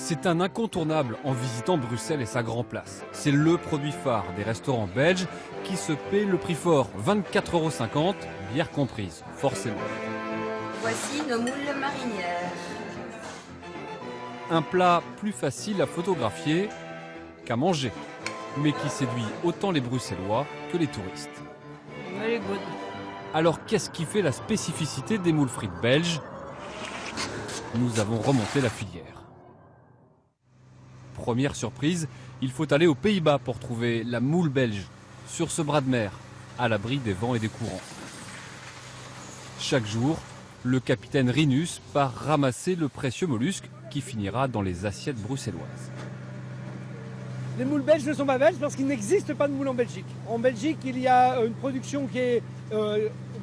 C'est un incontournable en visitant Bruxelles et sa Grand Place. C'est le produit phare des restaurants belges qui se paie le prix fort, 24,50 €, bière comprise, forcément. Voici nos moules marinières. Un plat plus facile à photographier qu'à manger, mais qui séduit autant les Bruxellois que les touristes. Very good. Alors qu'est-ce qui fait la spécificité des moules frites belges? Nous avons remonté la filière. Première surprise, il faut aller aux Pays-Bas pour trouver la moule belge, sur ce bras de mer, à l'abri des vents et des courants. Chaque jour, le capitaine Rinus part ramasser le précieux mollusque qui finira dans les assiettes bruxelloises. Les moules belges ne sont pas belges parce qu'il n'existe pas de moules en Belgique. En Belgique, il y a une production qui est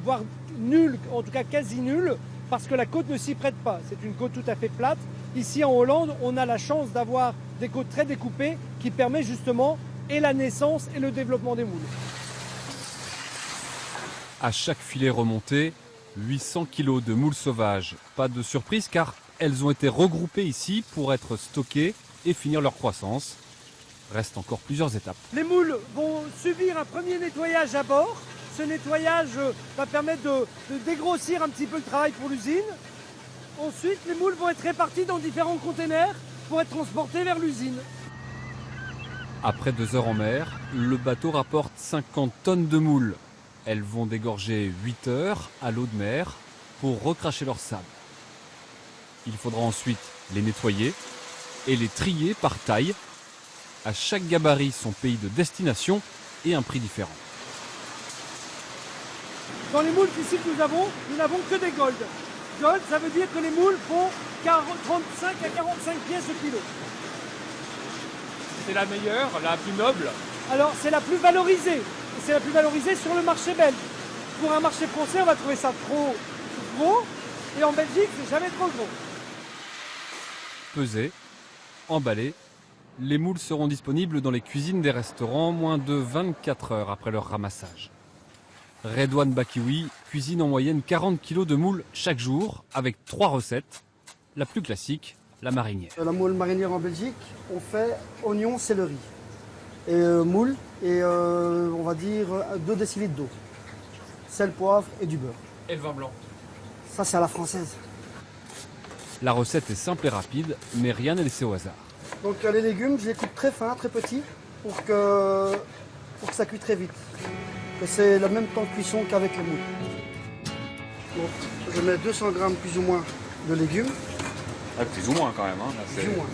voire nulle, en tout cas quasi nulle, parce que la côte ne s'y prête pas. C'est une côte tout à fait plate. Ici en Hollande, on a la chance d'avoir des côtes très découpées qui permet justement et la naissance et le développement des moules. À chaque filet remonté, 800 kg de moules sauvages. Pas de surprise car elles ont été regroupées ici pour être stockées et finir leur croissance. Reste encore plusieurs étapes. Les moules vont subir un premier nettoyage à bord. Ce nettoyage va permettre de dégrossir un petit peu le travail pour l'usine. Ensuite, les moules vont être répartis dans différents containers pour être transportés vers l'usine. Après 2 heures en mer, le bateau rapporte 50 tonnes de moules. Elles vont dégorger 8 heures à l'eau de mer pour recracher leur sable. Il faudra ensuite les nettoyer et les trier par taille. À chaque gabarit, son pays de destination et un prix différent. Dans les moules ici que nous n'avons que des gold. Gold, ça veut dire que les moules font 35 à 45 pièces au kilo. C'est la meilleure, la plus noble. Alors, c'est la plus valorisée. C'est la plus valorisée sur le marché belge. Pour un marché français, on va trouver ça trop gros. Et en Belgique, c'est jamais trop gros. Pesées, emballées, les moules seront disponibles dans les cuisines des restaurants moins de 24 heures après leur ramassage. Redouane Bakiwi cuisine en moyenne 40 kg de moules chaque jour avec 3 recettes. La plus classique, la marinière. La moule marinière en Belgique, on fait oignon, céleri et moule et on va dire 2 décilitres d'eau. Sel, poivre et du beurre. Et le vin blanc. Ça, c'est à la française. La recette est simple et rapide, mais rien n'est laissé au hasard. Donc les légumes, je les coupe très fins, très petits pour que ça cuise très vite. Que c'est le même temps de cuisson qu'avec les moules. Donc, je mets 200 g plus ou moins de légumes. Ah, plus ou moins quand même. Hein. Là, Plus ou moins.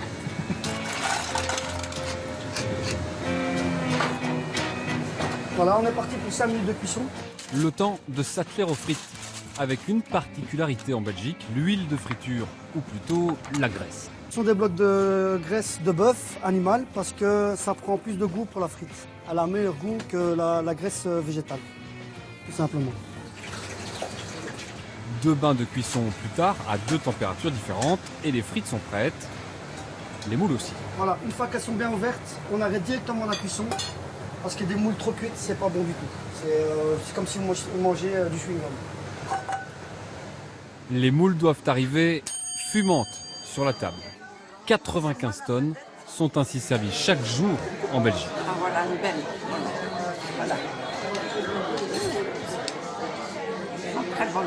Voilà, on est parti pour 5 minutes de cuisson. Le temps de s'atteler aux frites, avec une particularité en Belgique, l'huile de friture, ou plutôt la graisse. Ce sont des blocs de graisse de bœuf animal parce que ça prend plus de goût pour la frite. Elle a un meilleur goût que la graisse végétale, tout simplement. 2 bains de cuisson plus tard, à 2 températures différentes, et les frites sont prêtes. Les moules aussi. Voilà, une fois qu'elles sont bien ouvertes, on arrête directement la cuisson parce que des moules trop cuites, c'est pas bon du tout. C'est comme si vous mangez du chewing-gum. Les moules doivent arriver fumantes sur la table. 95 tonnes sont ainsi servies chaque jour en Belgique. Ah voilà, une belle. Voilà. Très bonne.